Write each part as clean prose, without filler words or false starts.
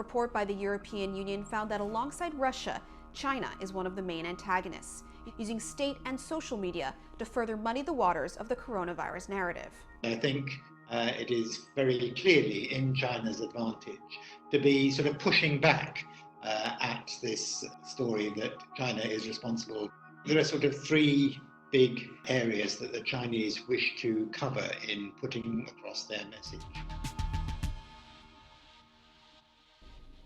report by the European Union found that alongside Russia, China is one of the main antagonists, using state and social media to further muddy the waters of the coronavirus narrative. I think it is very clearly in China's advantage to be sort of pushing back at this story that China is responsible. There are sort of three big areas that the Chinese wish to cover in putting across their message.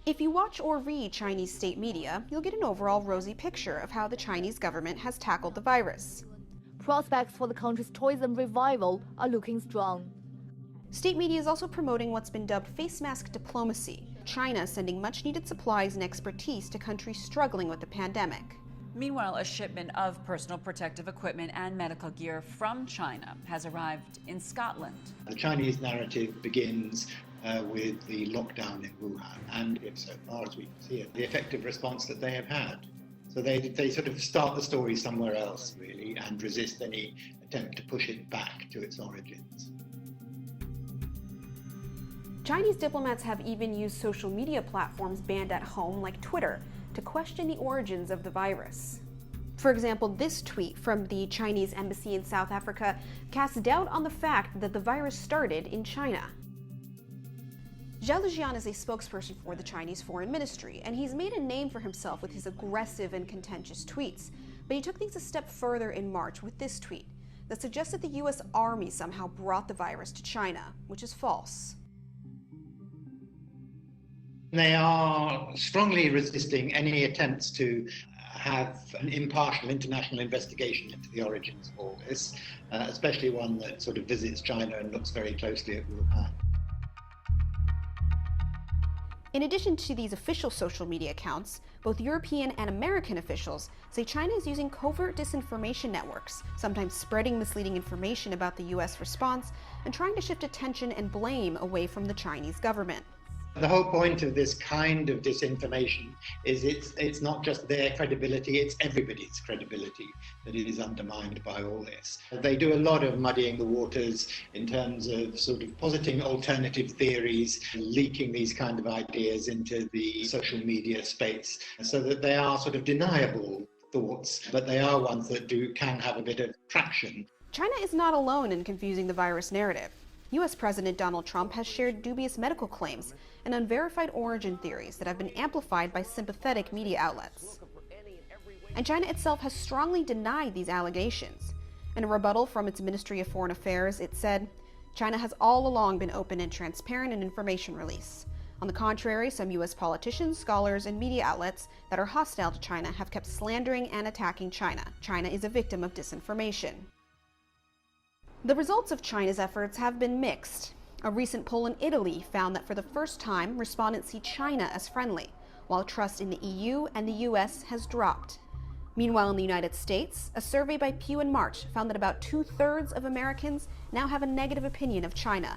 If you watch or read Chinese state media, you'll get an overall rosy picture of how the Chinese government has tackled the virus. Prospects for the country's tourism revival are looking strong. State media is also promoting what's been dubbed face mask diplomacy, China sending much-needed supplies and expertise to countries struggling with the pandemic. Meanwhile, a shipment of personal protective equipment and medical gear from China has arrived in Scotland. The Chinese narrative begins with the lockdown in Wuhan, and so far as we can see it, the effective response that they have had. So they sort of start the story somewhere else, really, and resist any attempt to push it back to its origins. Chinese diplomats have even used social media platforms banned at home, like Twitter, to question the origins of the virus. For example, this tweet from the Chinese embassy in South Africa casts doubt on the fact that the virus started in China. Zhao Lijian is a spokesperson for the Chinese Foreign Ministry, and he's made a name for himself with his aggressive and contentious tweets. But he took things a step further in March with this tweet that suggested the U.S. Army somehow brought the virus to China, which is false. They are strongly resisting any attempts to have an impartial international investigation into the origins of all this, especially one that sort of visits China and looks very closely at Wuhan. In addition to these official social media accounts, both European and American officials say China is using covert disinformation networks, sometimes spreading misleading information about the U.S. response and trying to shift attention and blame away from the Chinese government. The whole point of this kind of disinformation is it's not just their credibility, it's everybody's credibility that is undermined by all this. They do a lot of muddying the waters in terms of sort of positing alternative theories, leaking these kind of ideas into the social media space so that they are sort of deniable thoughts, but they are ones that can have a bit of traction. China is not alone in confusing the virus narrative. U.S. President Donald Trump has shared dubious medical claims and unverified origin theories that have been amplified by sympathetic media outlets. And China itself has strongly denied these allegations. In a rebuttal from its Ministry of Foreign Affairs, it said, China has all along been open and transparent in information release. On the contrary, some U.S. politicians, scholars, and media outlets that are hostile to China have kept slandering and attacking China. China is a victim of disinformation. The results of China's efforts have been mixed. A recent poll in Italy found that for the first time, respondents see China as friendly, while trust in the EU and the US has dropped. Meanwhile, in the United States, a survey by Pew in March found that about 2/3 of Americans now have a negative opinion of China,